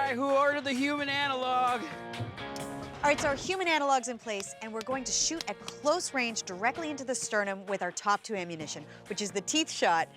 right, who ordered the human analog? All right, so our human analog's in place, and we're going to shoot at close range directly into the sternum with our top 2 ammunition, which is the teeth shot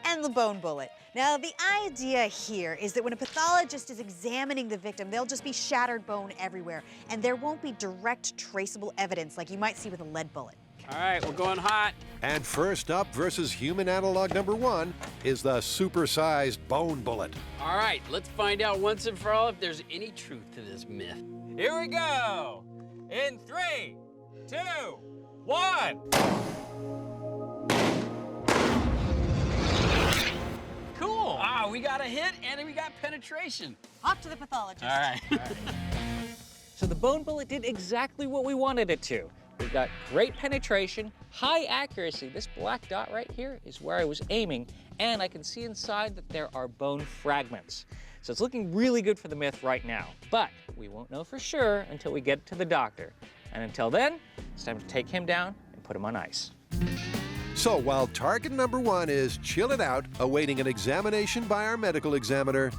and the bone bullet. Now, the idea here is that when a pathologist is examining the victim, there'll just be shattered bone everywhere, and there won't be direct traceable evidence like you might see with a lead bullet. All right, we're going hot. And first up versus human analog number 1 is the supersized bone bullet. All right, let's find out once and for all if there's any truth to this myth. Here we go. In 3, 2, 1. Cool. Ah, we got a hit and we got penetration. Off to the pathologist. All right. So the bone bullet did exactly what we wanted it to. We've got great penetration, high accuracy. This black dot right here is where I was aiming, and I can see inside that there are bone fragments. So it's looking really good for the myth right now, but we won't know for sure until we get to the doctor. And until then, it's time to take him down and put him on ice. So while target number 1 is chilling out, awaiting an examination by our medical examiner,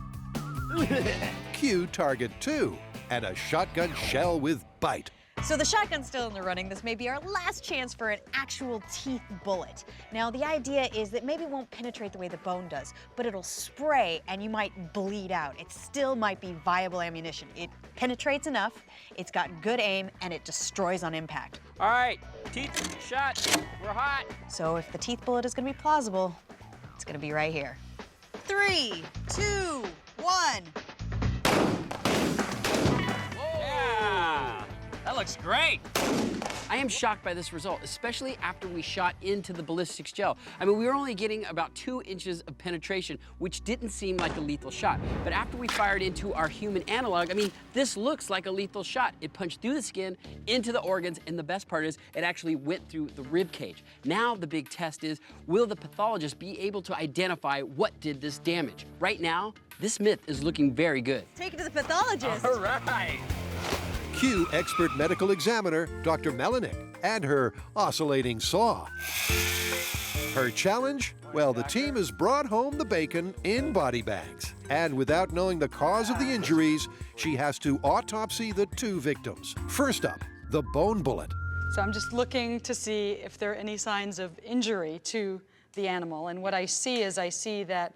cue target 2 and a shotgun shell with bite. So the shotgun's still in the running. This may be our last chance for an actual teeth bullet. Now, the idea is that maybe it won't penetrate the way the bone does, but it'll spray and you might bleed out. It still might be viable ammunition. It penetrates enough, it's got good aim, and it destroys on impact. All right, teeth shot. We're hot. So if the teeth bullet is gonna be plausible, it's gonna be right here. 3, 2, 1. Yeah. That looks great. I am shocked by this result, especially after we shot into the ballistics gel. I mean, we were only getting about 2 inches of penetration, which didn't seem like a lethal shot. But after we fired into our human analog, I mean, this looks like a lethal shot. It punched through the skin, into the organs, and the best part is it actually went through the rib cage. Now the big test is, will the pathologist be able to identify what did this damage? Right now, this myth is looking very good. Take it to the pathologist. All right. Cue expert medical examiner Dr. Melanik and her oscillating saw. Her challenge? Well, the team has brought home the bacon in body bags. And without knowing the cause of the injuries, she has to autopsy the 2 victims. First up, the bone bullet. So I'm just looking to see if there are any signs of injury to the animal. And what I see is that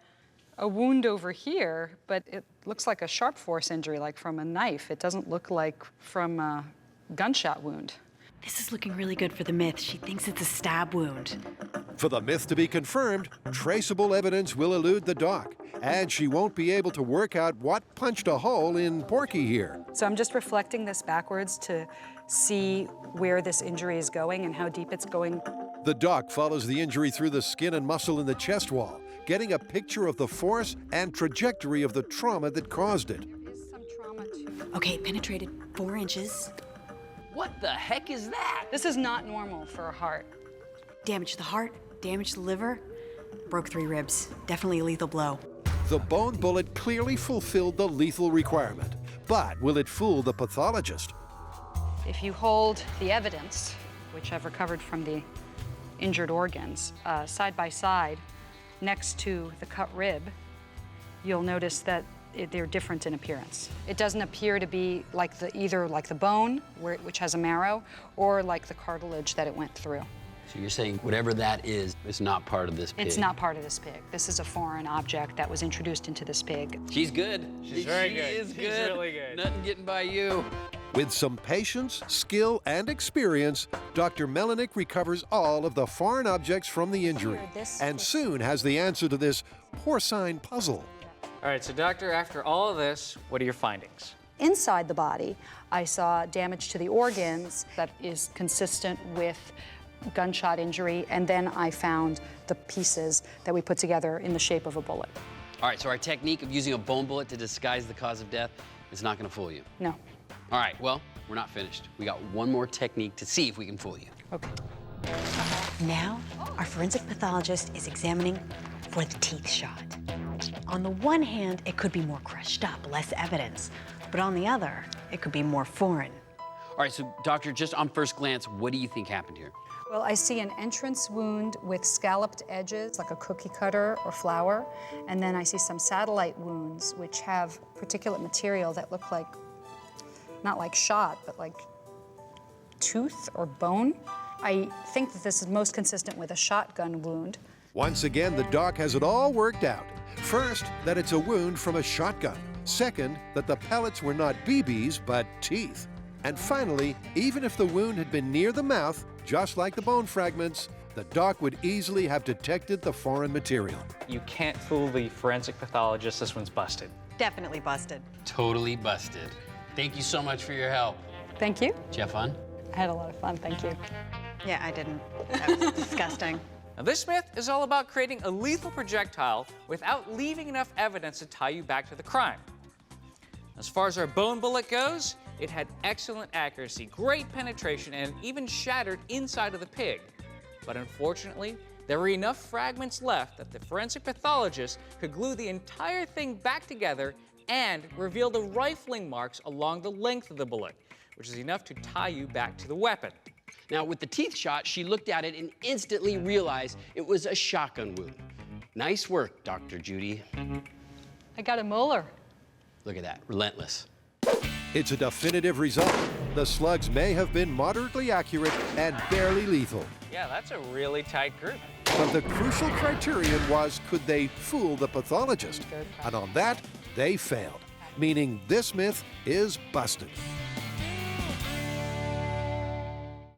a wound over here, but it looks like a sharp force injury, like from a knife. It doesn't look like from a gunshot wound. This is looking really good for the myth. She thinks it's a stab wound. For the myth to be confirmed, traceable evidence will elude the doc, and she won't be able to work out what punched a hole in Porky here. So I'm just reflecting this backwards to see where this injury is going and how deep it's going. The doc follows the injury through the skin and muscle in the chest wall, getting a picture of the force and trajectory of the trauma that caused it. There is some trauma too. Okay, penetrated 4 inches. What the heck is that? This is not normal for a heart. Damaged the heart, damaged the liver, broke 3 ribs. Definitely a lethal blow. The bone bullet clearly fulfilled the lethal requirement, but will it fool the pathologist? If you hold the evidence, which I've recovered from the injured organs, side by side, next to the cut rib, you'll notice that they're different in appearance. It doesn't appear to be like either like the bone, which has a marrow, or like the cartilage that it went through. So you're saying whatever that is not part of this pig? It's not part of this pig. This is a foreign object that was introduced into this pig. She's good. She's very good. She is She's good. really good. Nothing getting by you. With some patience, skill, and experience, Dr. Melanik recovers all of the foreign objects from the injury, and soon has the answer to this porcine puzzle. All right, so doctor, after all of this, what are your findings? Inside the body, I saw damage to the organs that is consistent with gunshot injury, and then I found the pieces that we put together in the shape of a bullet. All right, so our technique of using a bone bullet to disguise the cause of death is not going to fool you. No. All right, well, we're not finished. We got one more technique to see if we can fool you. Okay. Now, our forensic pathologist is examining for the teeth shot. On the one hand, it could be more crushed up, less evidence. But on the other, it could be more foreign. All right, so doctor, just on first glance, what do you think happened here? Well, I see an entrance wound with scalloped edges, like a cookie cutter or flower, and then I see some satellite wounds, which have particulate material that look like, not like shot, but like tooth or bone. I think that this is most consistent with a shotgun wound. Once again, the doc has it all worked out. First, that it's a wound from a shotgun. Second, that the pellets were not BBs, but teeth. And finally, even if the wound had been near the mouth, just like the bone fragments, the doc would easily have detected the foreign material. You can't fool the forensic pathologist. This one's busted. Definitely busted. Totally busted. Thank you so much for your help. Thank you. Did you have fun? I had a lot of fun, thank you. Yeah, I didn't. That was disgusting. Now, this myth is all about creating a lethal projectile without leaving enough evidence to tie you back to the crime. As far as our bone bullet goes, it had excellent accuracy, great penetration, and even shattered inside of the pig. But unfortunately, there were enough fragments left that the forensic pathologist could glue the entire thing back together and reveal the rifling marks along the length of the bullet, which is enough to tie you back to the weapon. Now, with the teeth shot, she looked at it and instantly realized it was a shotgun wound. Nice work, Dr. Judy. I got a molar. Look at that, relentless. It's a definitive result. The slugs may have been moderately accurate and barely lethal. Yeah, that's a really tight group. But the crucial criterion was, could they fool the pathologist? And on that, they failed, meaning this myth is busted.